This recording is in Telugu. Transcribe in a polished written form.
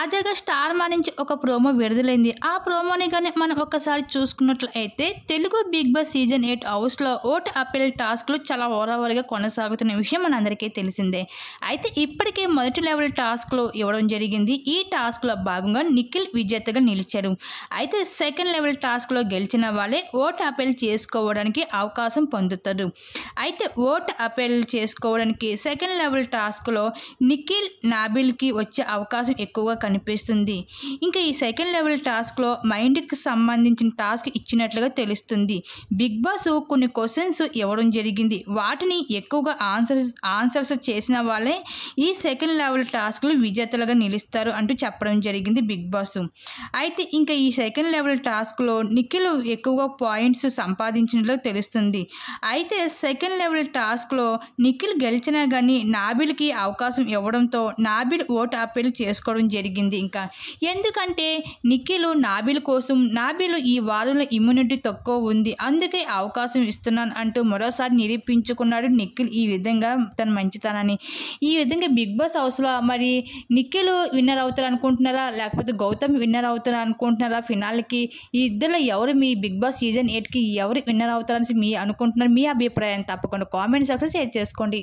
తాజాగా స్టార్ మా నుంచి ఒక ప్రోమో విడుదలైంది. ఆ ప్రోమోని గాని మనం ఒక్కసారి చూసుకున్నట్లయితే తెలుగు బిగ్ బాస్ సీజన్ 8 హౌస్‌లో ఓట్ అప్పీల్ టాస్క్‌లు చాలా హోరాహోరీగా కొనసాగుతున్న విషయం మనందరికీ తెలిసిందే. అయితే ఇప్పటికే మొదటి లెవెల్ టాస్క్‌లు ఇవ్వడం జరిగింది. ఈ టాస్క్‌లో భాగంగా నిఖిల్ విజేతగా నిలిచాడు. అయితే సెకండ్ లెవెల్ టాస్క్‌లో గెలిచిన వాళ్ళే ఓట్ అప్పీల్ చేసుకోవడానికి అవకాశం పొందుతారు. అయితే ఓట్ అప్పీల్ చేసుకోవడానికి సెకండ్ లెవెల్ టాస్క్‌లో నిఖిల్, నాబిల్‌కి వచ్చే అవకాశం ఎక్కువగా కనిపిస్తుంది. ఇంకా ఈ సెకండ్ లెవెల్ టాస్క్‌లో మైండ్‌కి సంబంధించిన టాస్క్ ఇచ్చినట్లుగా తెలుస్తుంది. బిగ్ బాస్ కొన్ని క్వశ్చన్స్ ఇవ్వడం జరిగింది. వాటిని ఎక్కువగా ఆన్సర్స్ చేసిన వాళ్ళే ఈ సెకండ్ లెవెల్ టాస్క్‌లో విజేతలుగా నిలుస్తారు అంటూ చెప్పడం జరిగింది బిగ్ బాస్. అయితే ఇంకా ఈ సెకండ్ లెవెల్ టాస్క్‌లో నిఖిల్ ఎక్కువగా పాయింట్స్ సంపాదించినట్లుగా తెలుస్తుంది. అయితే సెకండ్ లెవెల్ టాస్క్‌లో నిఖిల్ గెలిచినా గానీ నాబిల్‌కి అవకాశం ఇవ్వడంతో నాబిల్ ఓట్ అప్పీల్ చేసుకోవడం జరిగింది. ఇంకా ఎందుకంటే నిఖిల్ నాబిల్ కోసం నాబిల్ ఈ వారంలో ఇమ్యూనిటీ తక్కువ ఉంది, అందుకే అవకాశం ఇస్తున్నాను అంటూ మరోసారి నిరూపించుకున్నాడు నిఖిల్ ఈ విధంగా తన మంచితనాన్ని. ఈ విధంగా బిగ్ బాస్ హౌస్లో మరి నిఖిల్ విన్నర్ అవుతారు అనుకుంటున్నారా, లేకపోతే గౌతమ్ విన్నర్ అవుతారు అనుకుంటున్నారా ఫినాల్కి? ఈ ఇద్దరిలో ఎవరు మీ బిగ్ బాస్ సీజన్ 8కి ఎవరు విన్నర్ అవుతారని మీ అనుకుంటున్నారు? మీ అభిప్రాయం తప్పకుండా కామెంట్ సెక్షన్లో షేర్ చేసుకోండి.